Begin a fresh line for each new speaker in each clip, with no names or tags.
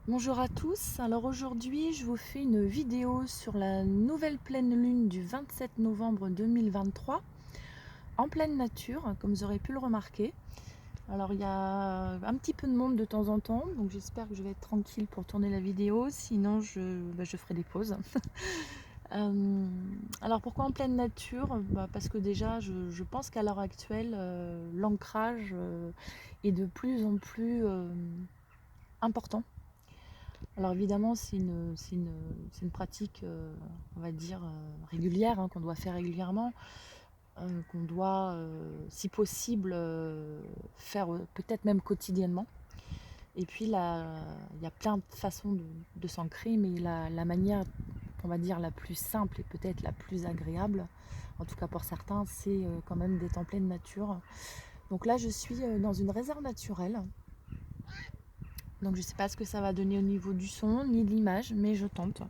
Bonjour à tous, alors aujourd'hui je vous fais une vidéo sur la nouvelle pleine lune du 27 novembre 2023 en pleine nature, comme vous aurez pu le remarquer. Alors il y a un petit peu de monde de temps en temps, donc j'espère que je vais être tranquille pour tourner la vidéo, sinon je ferai des pauses. Alors pourquoi en pleine nature? Parce que déjà je pense qu'à l'heure actuelle l'ancrage est de plus en plus important. Alors évidemment, c'est une pratique, on va dire, régulière, hein, qu'on doit faire régulièrement, qu'on doit, si possible, faire peut-être même quotidiennement. Et puis là, il y a plein de façons de s'ancrer, mais la manière, on va dire, la plus simple et peut-être la plus agréable, en tout cas pour certains, c'est quand même d'être en pleine nature. Donc là, je suis dans une réserve naturelle. Donc je ne sais pas ce que ça va donner au niveau du son ni de l'image, mais je tente.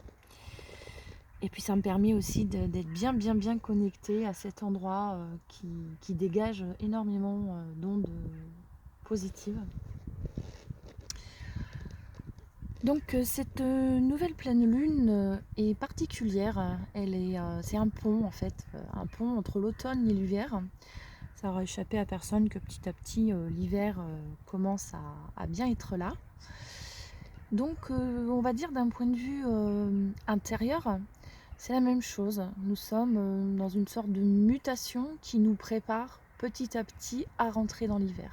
Et puis ça me permet aussi d'être bien connecté à cet endroit qui dégage énormément d'ondes positives. Donc cette nouvelle pleine lune est particulière. C'est un pont en fait, un pont entre l'automne et l'hiver. Ça aura échappé à personne que petit à petit l'hiver commence à bien être là. Donc on va dire d'un point de vue intérieur, c'est la même chose. Nous sommes dans une sorte de mutation qui nous prépare petit à petit à rentrer dans l'hiver.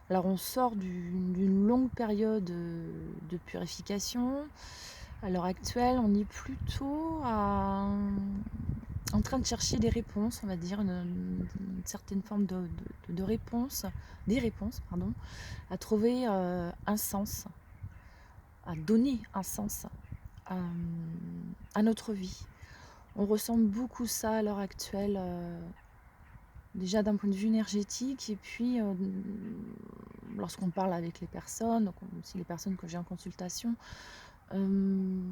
Alors on sort d'une longue période de purification. À l'heure actuelle, on est plutôt en train de chercher des réponses, on va dire, une certaine forme de réponse, des réponses, pardon, à trouver un sens, à donner un sens à notre vie. On ressent beaucoup ça à l'heure actuelle, déjà d'un point de vue énergétique, et puis lorsqu'on parle avec les personnes, donc aussi les personnes que j'ai en consultation, on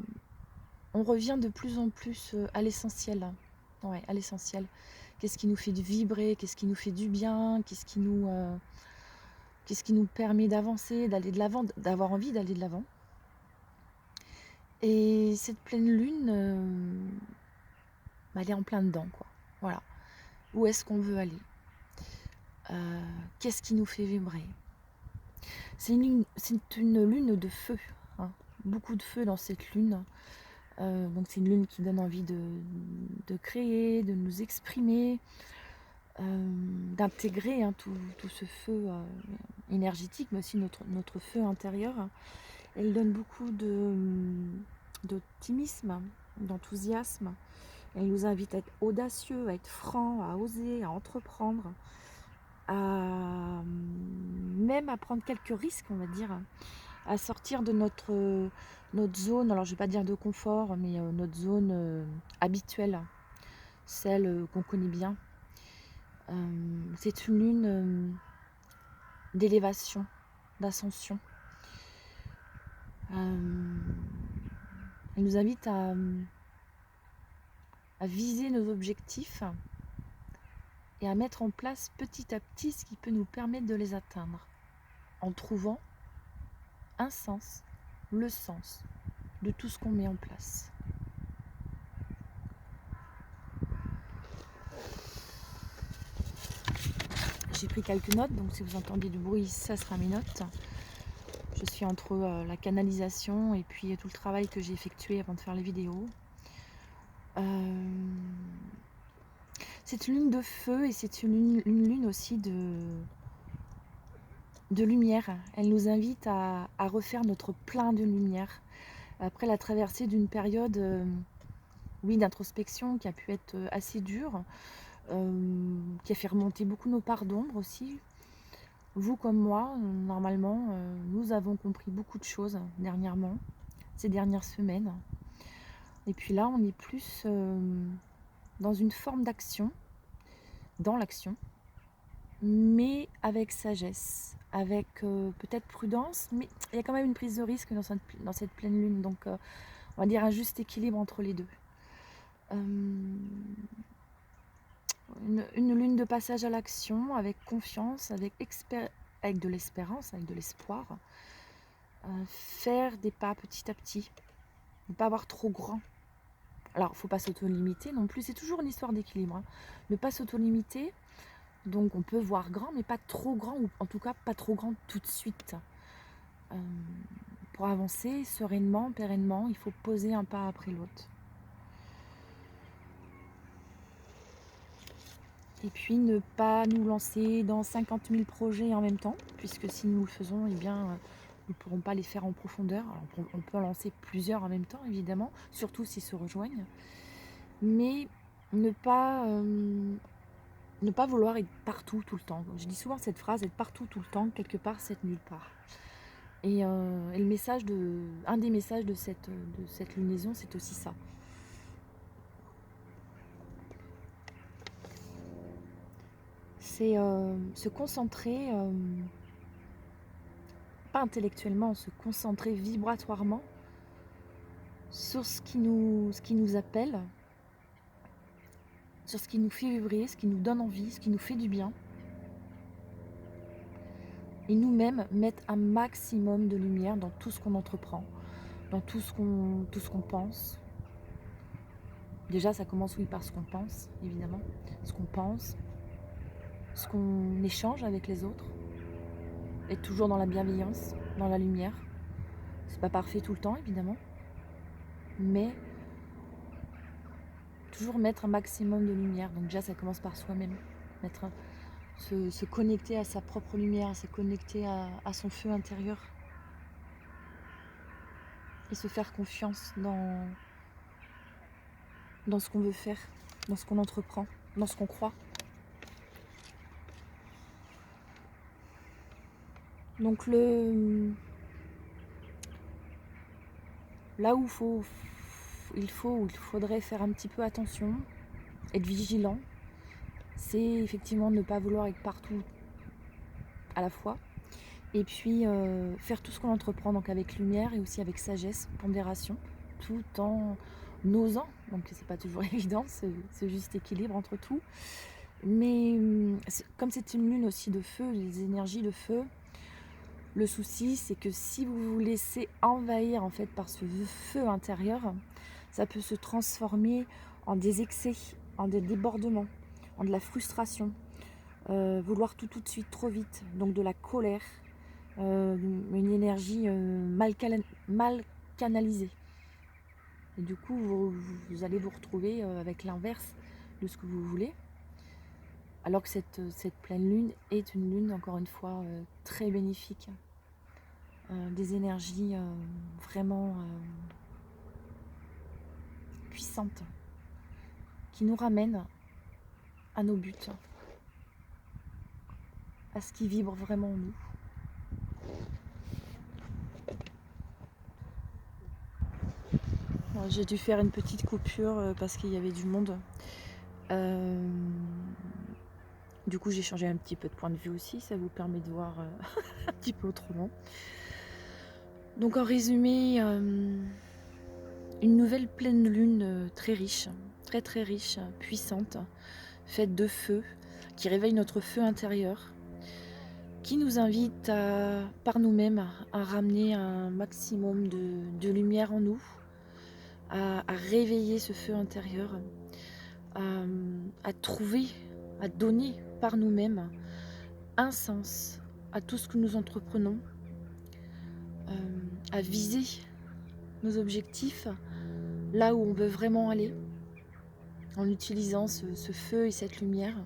revient de plus en plus à l'essentiel. Ouais, à l'essentiel. Qu'est-ce qui nous fait vibrer, qu'est-ce qui nous fait du bien, qu'est-ce qui nous permet d'avancer, d'aller de l'avant, d'avoir envie d'aller de l'avant. Et cette pleine lune, elle est en plein dedans, quoi. Voilà. Où est-ce qu'on veut aller? Qu'est-ce qui nous fait vibrer? C'est une lune de feu, hein. Beaucoup de feu dans cette lune. Donc c'est une lune qui donne envie de créer, de nous exprimer, d'intégrer, hein, tout ce feu énergétique, mais aussi notre feu intérieur. Elle donne beaucoup d'optimisme, d'enthousiasme. Elle nous invite à être audacieux, à être franc, à oser, à entreprendre, même à prendre quelques risques, on va dire, à sortir de notre zone, alors je ne vais pas dire de confort, mais notre zone habituelle, celle qu'on connaît bien. C'est une lune d'élévation, d'ascension. Elle nous invite à viser nos objectifs et à mettre en place petit à petit ce qui peut nous permettre de les atteindre, en trouvant un sens, le sens de tout ce qu'on met en place. J'ai pris quelques notes, donc si vous entendez du bruit, ça sera mes notes. Je suis entre la canalisation et puis tout le travail que j'ai effectué avant de faire les vidéos. C'est une lune de feu et c'est une lune aussi de lumière. Elle nous invite à refaire notre plein de lumière. Après la traversée d'une période oui, d'introspection qui a pu être assez dure, qui a fait remonter beaucoup nos parts d'ombre aussi. Vous comme moi, normalement, nous avons compris beaucoup de choses dernièrement, ces dernières semaines. Et puis là, on est plus dans une forme d'action, dans l'action, mais avec sagesse, avec peut-être prudence, mais il y a quand même une prise de risque dans cette pleine lune, donc on va dire un juste équilibre entre les deux. Une lune de passage à l'action, avec confiance, avec de l'espérance, avec de l'espoir, faire des pas petit à petit, ne pas avoir trop grand. Alors, il ne faut pas s'auto-limiter non plus, c'est toujours une histoire d'équilibre. Hein. Ne pas s'auto-limiter, donc on peut voir grand, mais pas trop grand, ou en tout cas pas trop grand tout de suite. Pour avancer sereinement, pérennement, il faut poser un pas après l'autre. Et puis ne pas nous lancer dans 50 000 projets en même temps, puisque si nous le faisons, eh bien, nous ne pourrons pas les faire en profondeur. Alors, on peut en lancer plusieurs en même temps, évidemment, surtout s'ils se rejoignent. Mais ne pas vouloir être partout tout le temps. Je dis souvent cette phrase, être partout tout le temps, quelque part, c'est être nulle part. Et le message un des messages de cette lunaison, c'est aussi ça. C'est se concentrer, pas intellectuellement, se concentrer vibratoirement sur ce qui nous appelle, sur ce qui nous fait vibrer, ce qui nous donne envie, ce qui nous fait du bien. Et nous-mêmes mettre un maximum de lumière dans tout ce qu'on entreprend, dans tout ce qu'on pense. Déjà, ça commence par ce qu'on pense, évidemment. Ce qu'on pense, ce qu'on échange avec les autres. Être toujours dans la bienveillance, dans la lumière. C'est pas parfait tout le temps, évidemment. Mais toujours mettre un maximum de lumière. Donc déjà, ça commence par soi-même. Se connecter à sa propre lumière, se connecter à son feu intérieur. Et se faire confiance dans ce qu'on veut faire, dans ce qu'on entreprend, dans ce qu'on croit. Donc là où il faudrait faire un petit peu attention, être vigilant, c'est effectivement ne pas vouloir être partout à la fois. Et puis faire tout ce qu'on entreprend, donc avec lumière et aussi avec sagesse, pondération, tout en osant. Donc c'est pas toujours évident, ce juste équilibre entre tout. Mais comme c'est une lune aussi de feu, les énergies de feu, le souci c'est que si vous vous laissez envahir en fait par ce feu intérieur, ça peut se transformer en des excès, en des débordements, en de la frustration, vouloir tout de suite trop vite, donc de la colère, une énergie mal canalisée. Et du coup, vous allez vous retrouver avec l'inverse de ce que vous voulez. Alors que cette pleine lune est une lune, encore une fois, très bénéfique. Des énergies vraiment puissantes qui nous ramènent à nos buts, à ce qui vibre vraiment en nous. J'ai dû faire une petite coupure parce qu'il y avait du monde. Du coup, j'ai changé un petit peu de point de vue aussi, ça vous permet de voir un petit peu autrement. Donc en résumé, une nouvelle pleine lune très riche, très riche, puissante, faite de feu, qui réveille notre feu intérieur, qui nous invite par nous-mêmes à ramener un maximum de lumière en nous, à réveiller ce feu intérieur, à trouver, à donner par nous-mêmes un sens à tout ce que nous entreprenons, à viser nos objectifs là où on veut vraiment aller, en utilisant ce feu et cette lumière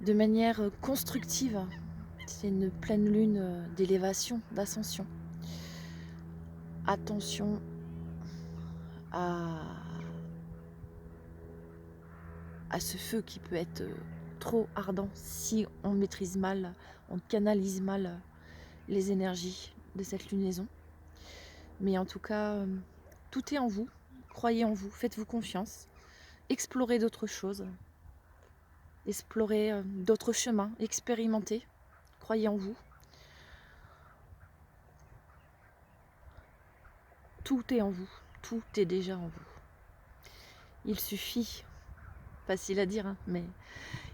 de manière constructive. C'est une pleine lune d'élévation, d'ascension. Attention à ce feu qui peut être trop ardent si on maîtrise mal, on canalise mal les énergies de cette lunaison. Mais en tout cas, tout est en vous, croyez en vous, faites-vous confiance, explorez d'autres choses, explorez d'autres chemins, expérimentez, croyez en vous. Tout est en vous, tout est déjà en vous. Il suffit, facile à dire, hein, mais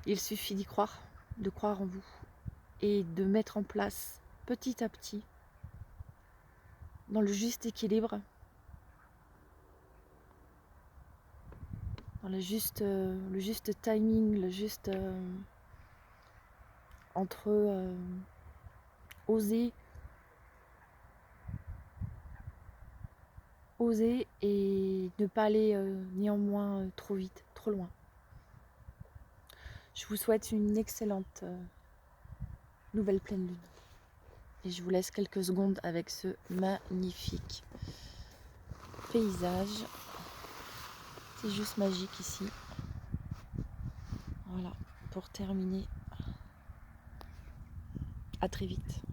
il suffit d'y croire, de croire en vous et de mettre en place petit à petit, dans le juste équilibre, dans le juste timing, le juste entre oser et ne pas aller néanmoins trop vite, trop loin. Je vous souhaite une excellente nouvelle pleine lune. Et je vous laisse quelques secondes avec ce magnifique paysage. C'est juste magique ici. Voilà, pour terminer. À très vite.